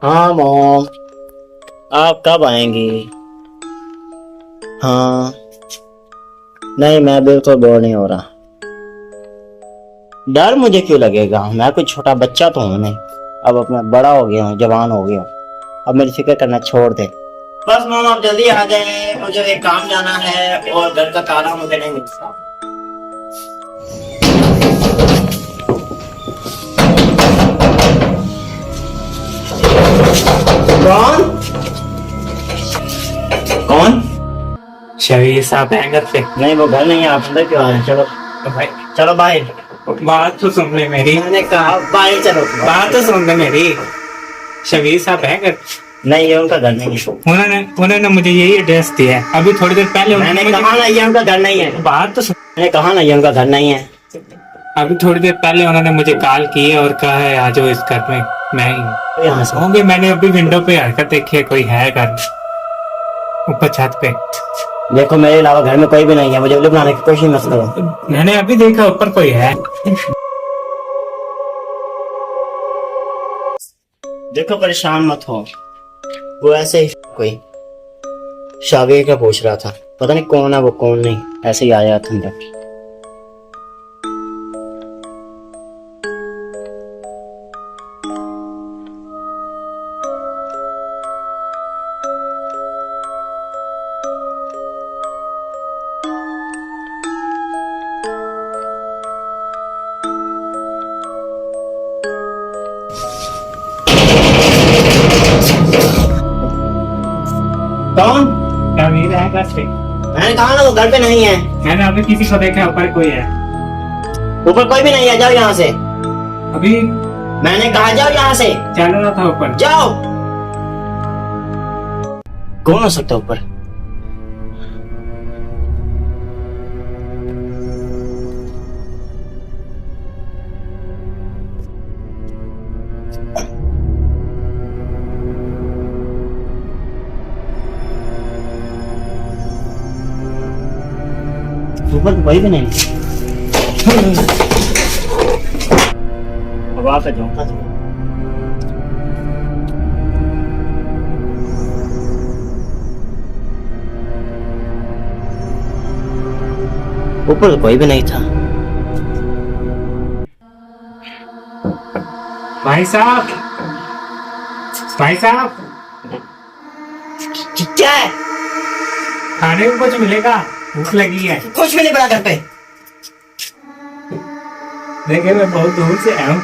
हाँ मॉम, आप कब आएंगी? हाँ, नहीं मैं बिल्कुल बोर नहीं हो रहा। डर मुझे क्यों लगेगा, मैं कोई छोटा बच्चा तो हूँ नहीं। अब अपना बड़ा हो गया हूँ, जवान हो गया हूँ। अब मेरी फिक्र करना छोड़ दे। बस मॉम आप जल्दी आ जाए, मुझे एक काम जाना है और घर का ताला मुझे नहीं मिलता। कौन? कौन? शबीर साहब हैं घर पे? नहीं वो घर नहीं है, आप अंदर क्यों आ रहे हैं? चलो तो भाई चलो बाहर। बात तो सुन ले मेरी। मैंने कहा बाहर चलो। बात तो सुन ले मेरी। शबीर साहब हैं घर? नहीं ये उनका घर नहीं है। उन्होंने मुझे यही एड्रेस दिया है। अभी थोड़ी देर पहले मैंने कहा ना ये उनका घर नहीं है। बात तो सुन। मैंने कहा ना ये उनका घर नहीं है। अभी थोड़ी देर पहले उन्होंने मुझे कॉल की है और कहा है आ जाओ इस घर में। मैं ही यहाँ से होंगे। मैंने अभी विंडो पे हरकत देखी है, कोई है घर ऊपर छत पे। देखो मेरे अलावा घर में कोई भी नहीं है, मुझे उल्लू बनाने की कोशिश मत करो। मैंने अभी देखा ऊपर कोई है। देखो परेशान मत हो, वो ऐसे ही कोई शाबिर का पूछ रहा था, पता नहीं कौन है वो कौन नहीं, ऐसे ही आया था अंदर। कौन? शबीर है घर पे? मैंने कहा ना वो घर पे नहीं है। मैंने अभी किसी को देखा ऊपर कोई है। ऊपर कोई भी नहीं है, जाओ यहाँ से। अभी मैंने कहा जाओ यहाँ से। चल रहा था ऊपर। जाओ। कौन हो सकता है ऊपर? ऊपर तो कोई भी नहीं। हवा का झोंका था। ऊपर तो कोई भी नहीं था। भाई साहब, भाई साहब, क्या है? खाने को कुछ मिलेगा? भूख लगी है। कुछ भी नहीं पड़ा घर पे। देखिए मैं बहुत दूर से आया हूँ।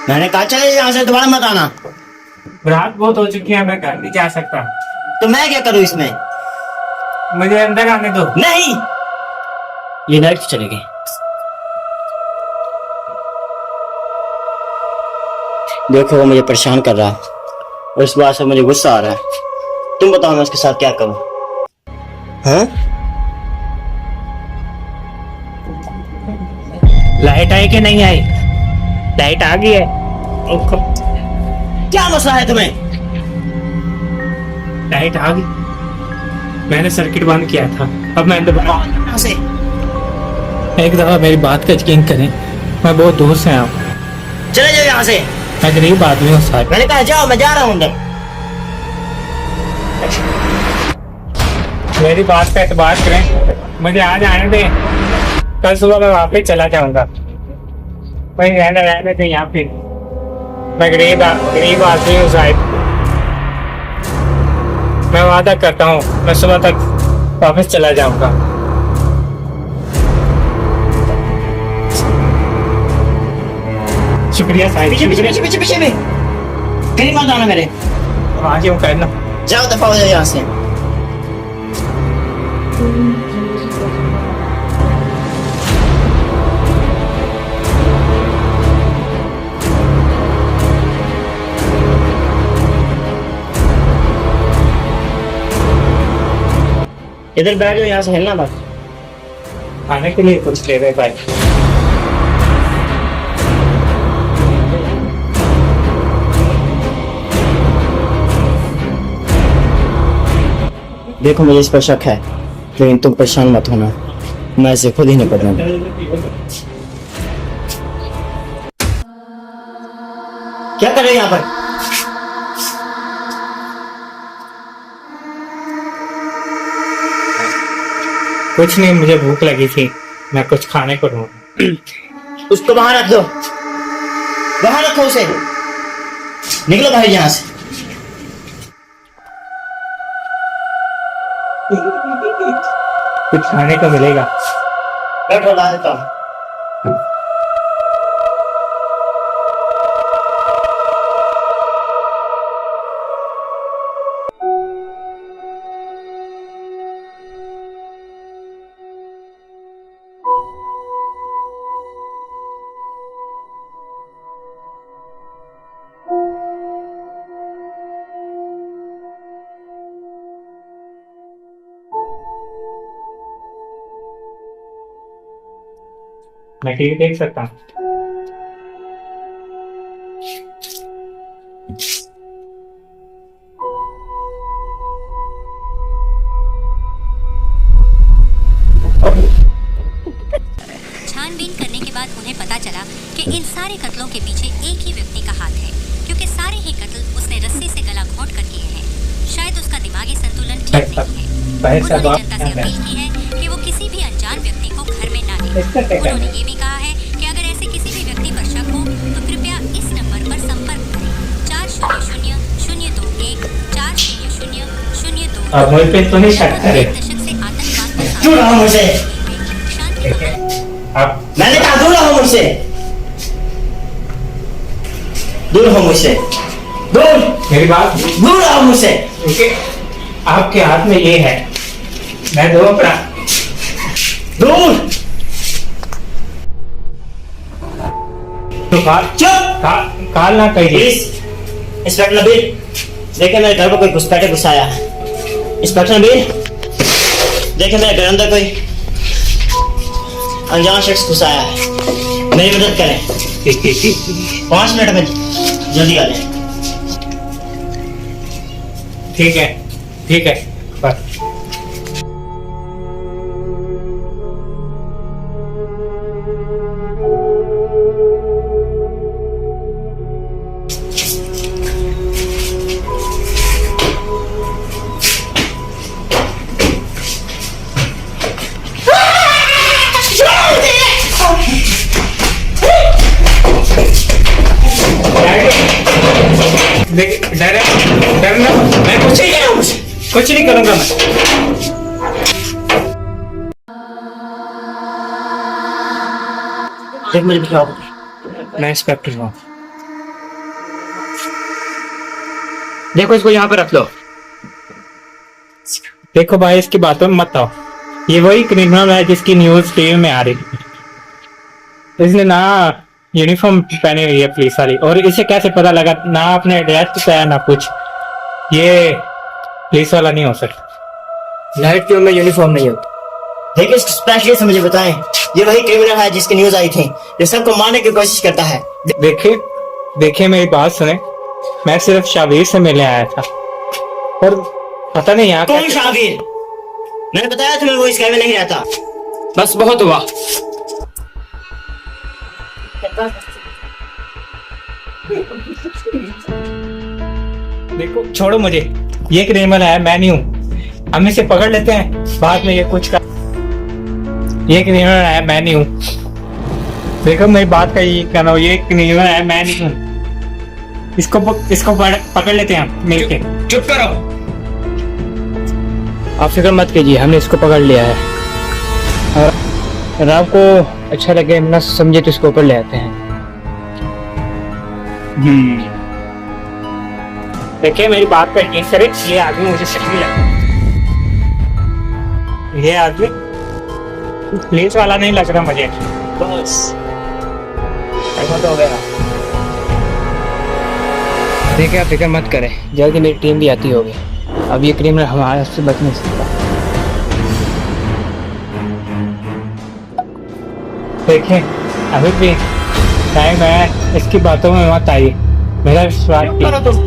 मैंने कहा चले यहाँ से, दोबारा मत आना। रात बहुत हो चुकी है, मैं घर नहीं जा सकता। तो मैं क्या करूँ इसमें? मुझे अंदर आने दो। नहीं, ये लाइट चली गई। देखो वो मुझे परेशान कर रहा है और इस बात से मुझे गुस्सा आ रहा है। तुम बताओ मैं उसके साथ क्या करूं? हाँ? लाइट आई कि नहीं आई? लाइट आ गई है। क्या मसला है तुम्हें? लाइट आ गई। मैंने सर्किट बंद किया था, अब मैं यहाँ से एक दफा मेरी बात का यकीन करें, मैं बहुत दूर से आया हूँ। चले जाओ यहाँ से। मैं गरीब आदमी हूँ साहब। मैंने कहा जाओ, मैं जा रहा हूँ अंदर। मेरी बात का एतबार करें, मुझे आज आने दें। कल सुबह मैं वापस चला जाऊंगा। वही रहने दें यहाँ पे। मैं गरीब आदमी हूँ साहब। मैं वादा करता हूँ मैं सुबह तक वापस चला जाऊंगा। शुक्रिया साहब। पीछे पीछे पीछे पीछे पीछे भी कहीं मत आना मेरे। हाँ क्यों करना। जाओ, दफा हो जाओ यहाँ से। इधर बैठ जाओ, यहाँ से हिलना मत। खाने के लिए कुछ ले रहे भाई। देखो मुझे इस पर शक है, लेकिन तुम परेशान मत होना, मैं इसे खुद ही निपट लूंगा। क्या कर रहे हो यहाँ पर? कुछ नहीं, मुझे भूख लगी थी, मैं कुछ खाने को ढूंढ। उसको बाहर रख दो, बाहर रखो उसे। निकलो बाहर यहाँ से। कुछ खाने को मिलेगा। बैठो, ला देता हूँ। मैं टीवी देख सकता हूँ? छानबीन करने के बाद उन्हें पता चला कि इन सारे कत्लों के पीछे एक ही व्यक्ति का हाथ है, क्योंकि सारे ही कत्ल उसने रस्सी से गला घोंट कर किए हैं। शायद उसका दिमागी संतुलन ठीक नहीं है। उन्होंने जनता से अपील की है कि वो किसी भी अनजान व्यक्ति को घर में ना ले। उन्होंने ये भी कहा है कि अगर ऐसे किसी भी व्यक्ति पर शक हो तो कृपया इस नंबर पर संपर्क करें 400-021 400-002। अब मुझ पे तो नहीं शक करे। दशक से आतंकवाद को दूर रहो मुझसे। आप मैंने कहा दूर रहो मुझसे, दूर हो मुझसे, दूर, मेरी बात दूर रहो मुझसे। देखिए, आपके हाथ में ये है, मैं दो अपना दूर। तो चुप। काल ना कहिए। प्लीज इंस्पेक्टर नबील, देखिए मेरे घर पर कोई घुसपैठे घुसाया है। इंस्पेक्टर नबील, देखिए मेरे घर अंदर कोई अनजान शख्स घुसाया है, मेरी मदद करें। 5 मिनट में जल्दी आ जाए। ठीक है बस। डरना, मैं कुछ नहीं करूंगा मैं। देख मुझे दिखाओ। मैं इंस्पेक्टर हूँ। देखो इसको यहाँ पर रख लो। देखो भाई, इसकी बातों में मत आओ। ये वही क्रिमिनल है जिसकी न्यूज टीवी में आ रही थी। इसने ना यूनिफॉर्म पहनी हुई है पुलिस वाली, और इसे कैसे पता लगा ना आपने एड्रेस बताया ना कुछ। ये पुलिस वाला नहीं हो सकता। नाइट क्यों में यूनिफॉर्म नहीं हो? देखिए इसको स्पेशलिस्ट मुझे बताएं, ये वही क्रिमिनल है जिसकी न्यूज आई थी, ये सबको मारने की कोशिश करता है। देखिए मेरी बात सुने, मैं सिर्फ शाबीर से मिलने आया था, और पता नहीं यहाँ कौन शाबीर? मैंने बताया तुम्हें वो इस घर में नहीं रहता। बस बहुत हुआ। देखो छोड़ो मुझे, ये क्रिमिनल है, मैं नहीं हूँ। हम इसे पकड़ लेते हैं, बाद में ये कुछ कर। ये क्रिमिनल है, मैं नहीं हूँ। देखो मेरी बात का ये कहना, ये क्रिमिनल है, मैं नहीं हूँ। इसको पकड़ लेते हैं हम मिलके। चुप करो। आप फिक्र मत कीजिए, हमने इसको पकड़ लिया है। और अगर आपको अच्छा लगे ना समझे तो इसको ऊपर ले आते हैं। देखिए मेरी बात पर यकीन करें, ये आदमी मुझे शकील है। ये आदमी पुलिस वाला नहीं लग रहा मुझे। बस तो हो गया। देखिए आप फिक्र मत करें, जल्दी मेरी टीम भी आती होगी। अब ये क्रिमिनल हमारे से बच नहीं सकता। देखें अभी भी टाइम है, इसकी बातों में मत आइए, मेरा विश्वास कीजिए।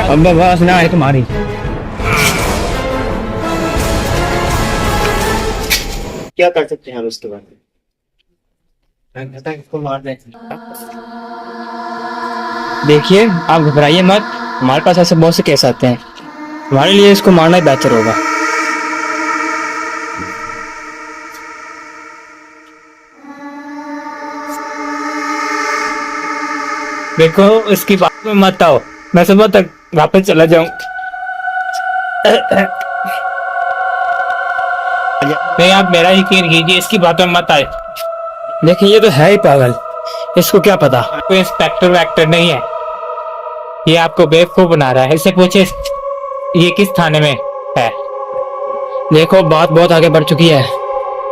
अब बस ना है तुम्हारी। क्या कर सकते हैं हम इसके बाद? इसको मार दें। देखिए आप घबराइए मत, हमारे पास ऐसे बहुत से केस आते हैं, हमारे लिए इसको मारना ही बेहतर होगा। देखो इसकी बात में मत आओ, मैं सुबह तक वापस चला जाऊं। नहीं आप मेरा यकीन कीजिए, इसकी बातों में मत आए। देखिए ये तो है ही पागल, इसको क्या पता कोई इंस्पेक्टर वैक्टर नहीं है, ये आपको बेवकूफ बना रहा है। इससे पूछे ये किस थाने में है। देखो बात बहुत आगे बढ़ चुकी है,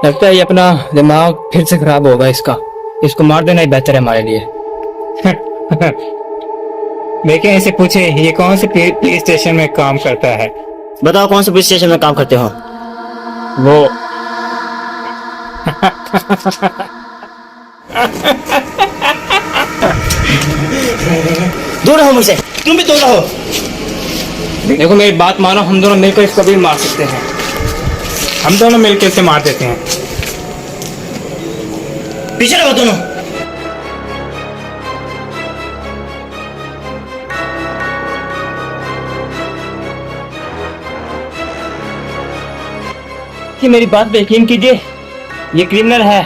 लगता है ये अपना दिमाग फिर से खराब होगा इसका, इसको मार देना ही बेहतर है हमारे लिए। देखिए इसे पूछे ये कौन से पुलिस स्टेशन में काम करता है। बताओ कौन से पुलिस स्टेशन में काम करते हो? वो दूर रहो मुझसे, तुम भी दूर रहो। देखो मेरी बात मानो, हम दोनों मिलकर इसको भी मार सकते हैं, हम दोनों मिलकर इसे मार देते हैं। पीछे रहो दोनों। कि मेरी बात पे यकीन कीजिए, ये क्रिमिनल है।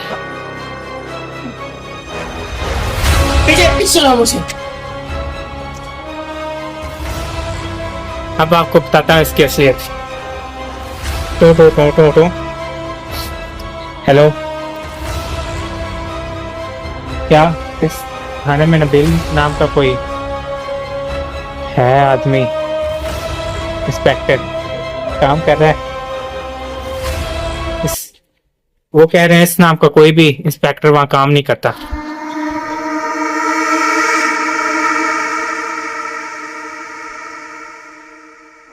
पीछे रहो मुझसे। अब आपको बताता हूँ इसकी असलियत। तो हेलो, क्या इस थाने में नबील नाम का कोई है आदमी इंस्पेक्टर काम कर रहा है? वो कह रहे हैं इस नाम का कोई भी इंस्पेक्टर वहां काम नहीं करता।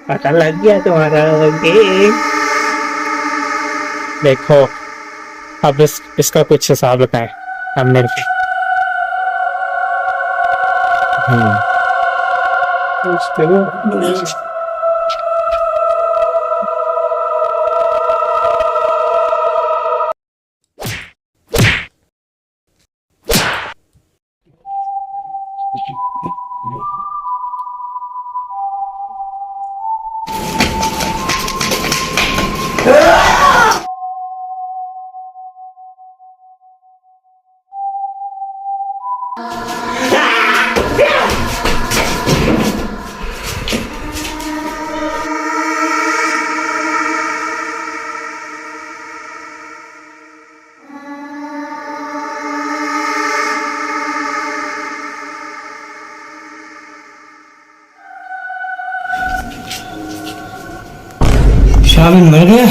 पता लग गया तुम्हारा गेम। देखो अब इसका कुछ हिसाब बताएं अब मेरे को। शामिल मर गया।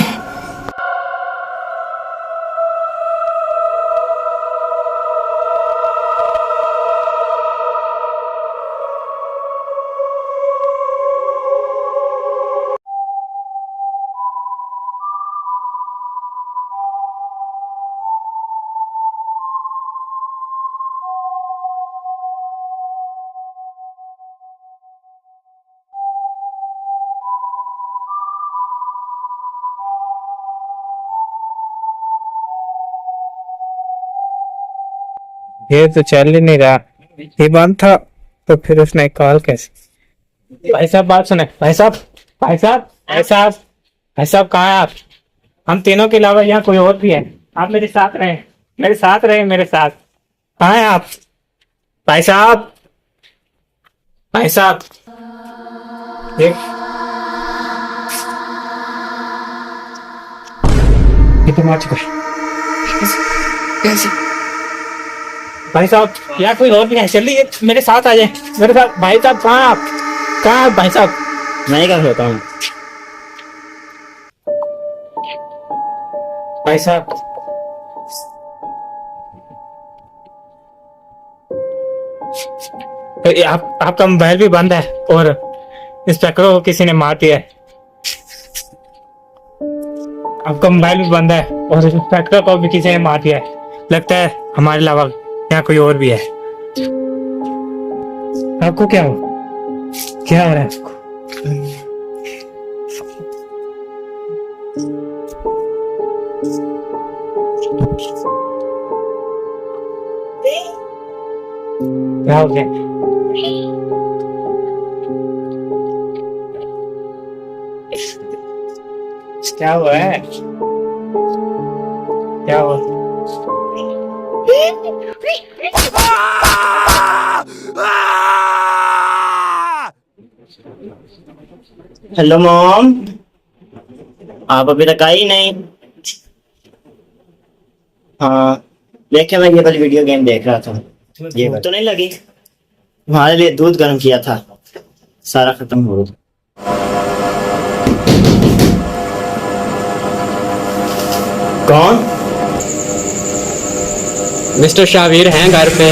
ये तो चल ही नहीं रहा, ये बंद था तो फिर उसने कॉल कैसे? भाई साहब बात सुने, भाई साहब भाई साहब भाई साहब भाई साहब कहाँ हैं आप? हम तीनों के अलावा यहाँ कोई और भी है, आप मेरे साथ रहें, मेरे साथ रहें, मेरे साथ। कहाँ हैं आप भाई साहब? भाई साहब देख ये तो मार चुका है। कैसे भाई साहब यहाँ कोई और भी है, चलिए मेरे साथ आ जाए, मेरे साथ। भाई साहब कहाँ हैं आप? कहाँ हैं भाई साहब? मैं क्या होता हूँ भाई साहब आपका मोबाइल भी बंद है और इंस्पेक्टर को किसी ने मार दिया है। आपका मोबाइल भी बंद है और इंस्पेक्टर को भी किसी ने मार दिया है। लगता है हमारे अलावा यहाँ कोई और भी है। आपको क्या हो रहा है आपको? क्या हो गया? क्या हुआ है? क्या हुआ? हेलो मॉम, आप अभी तक आई नहीं। हाँ, देखे मैं ये वाली वीडियो गेम देख रहा था। ये तो नहीं लगी? तुम्हारे लिए दूध गर्म किया था, सारा खत्म हो गया। कौन? मिस्टर शावीर हैं घर पे?